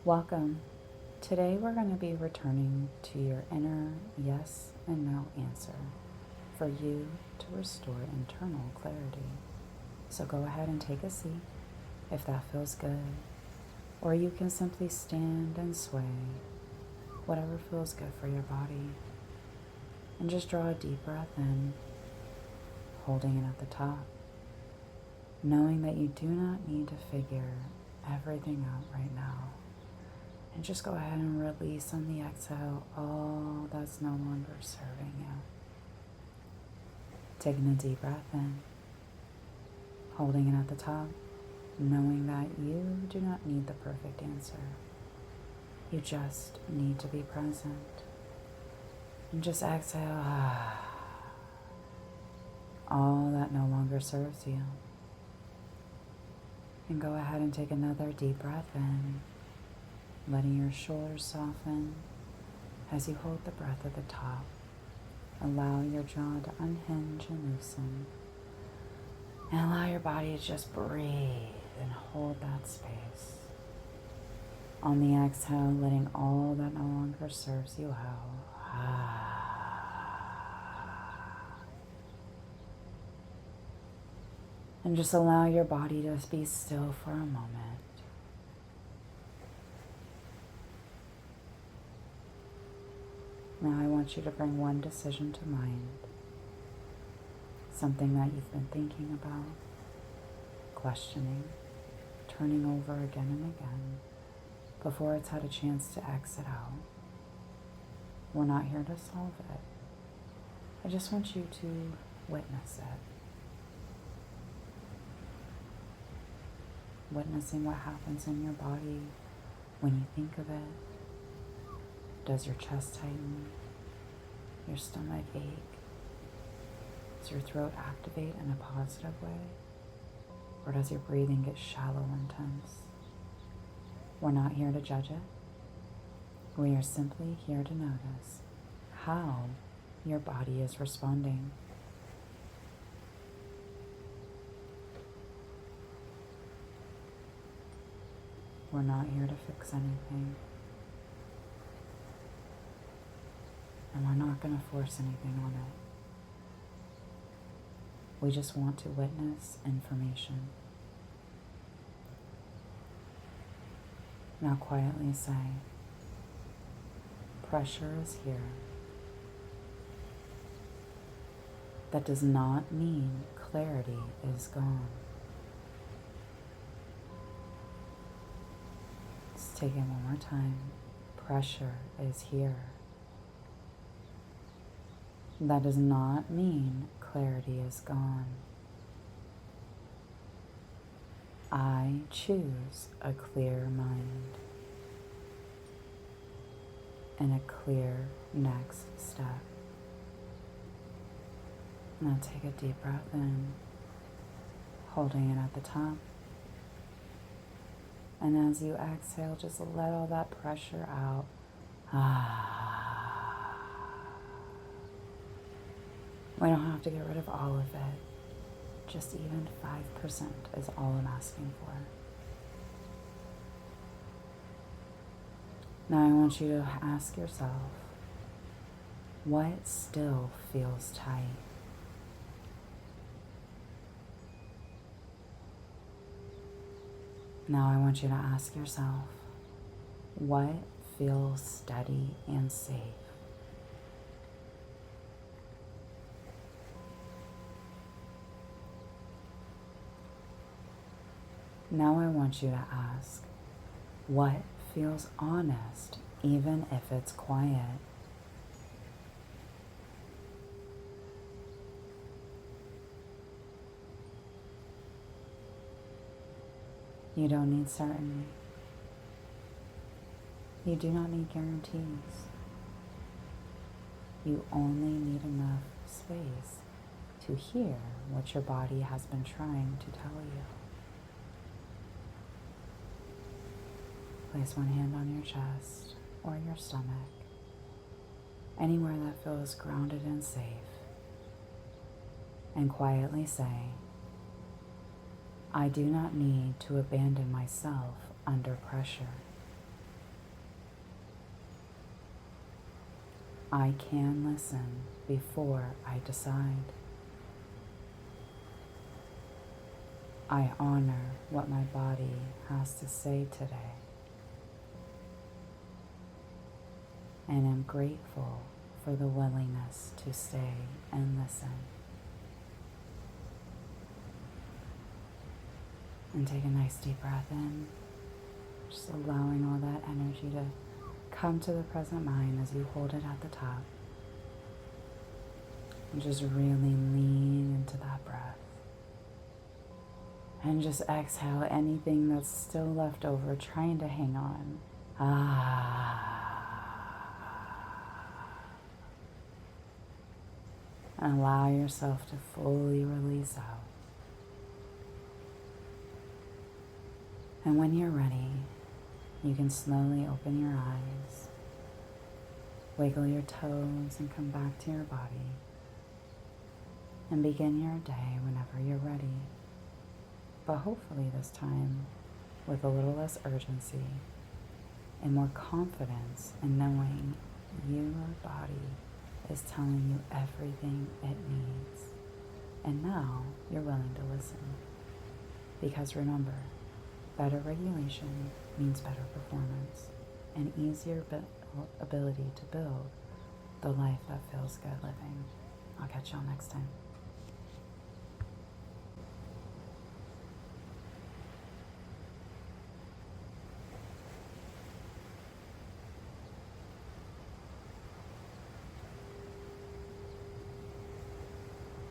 Welcome. Today we're going to be returning to your inner yes and no answer for you to restore internal clarity. So go ahead and take a seat if that feels good, or you can simply stand and sway, whatever feels good for your body. And just draw a deep breath in, holding it at the top, knowing that you do not need to figure everything out right now. And just go ahead and release on the exhale all that's no longer serving you. Taking a deep breath in, holding it at the top, knowing that you do not need the perfect answer. You just need to be present. And just exhale all that no longer serves you. And go ahead and take another deep breath in, letting your shoulders soften as you hold the breath at the top. Allow your jaw to unhinge and loosen. And allow your body to just breathe and hold that space. On the exhale, letting all that no longer serves you out. And just allow your body to be still for a moment. Now I want you to bring one decision to mind. Something that you've been thinking about, questioning, turning over again and again before it's had a chance to exit out. We're not here to solve it. I just want you to witness it. Witnessing what happens in your body when you think of it. Does your chest tighten? Your stomach ache? Does your throat activate in a positive way? Or does your breathing get shallow and tense? We're not here to judge it. We are simply here to notice how your body is responding. We're not here to fix anything. And we're not going to force anything on it. We just want to witness information. Now quietly say, pressure is here. That does not mean clarity is gone. Let's take it one more time. Pressure is here. That does not mean clarity is gone. I choose a clear mind and a clear next step. Now take a deep breath in, holding it at the top. And as you exhale, just let all that pressure out. We don't have to get rid of all of it. Just even 5% is all I'm asking for. Now I want you to ask yourself, what still feels tight? Now I want you to ask yourself, what feels steady and safe? Now I want you to ask, what feels honest, even if it's quiet? You don't need certainty. You do not need guarantees. You only need enough space to hear what your body has been trying to tell you. Place one hand on your chest or your stomach, anywhere that feels grounded and safe, and quietly say, I do not need to abandon myself under pressure. I can listen before I decide. I honor what my body has to say today, and am grateful for the willingness to stay and listen. And take a nice deep breath in, just allowing all that energy to come to the present mind as you hold it at the top. And just really lean into that breath. And just exhale anything that's still left over, trying to hang on. And allow yourself to fully release out. And when you're ready, you can slowly open your eyes, wiggle your toes, and come back to your body. And begin your day whenever you're ready. But hopefully this time with a little less urgency and more confidence in knowing your body is telling you everything it needs. And now you're willing to listen. Because remember, better regulation means better performance and easier ability to build the life that feels good living. I'll catch y'all next time.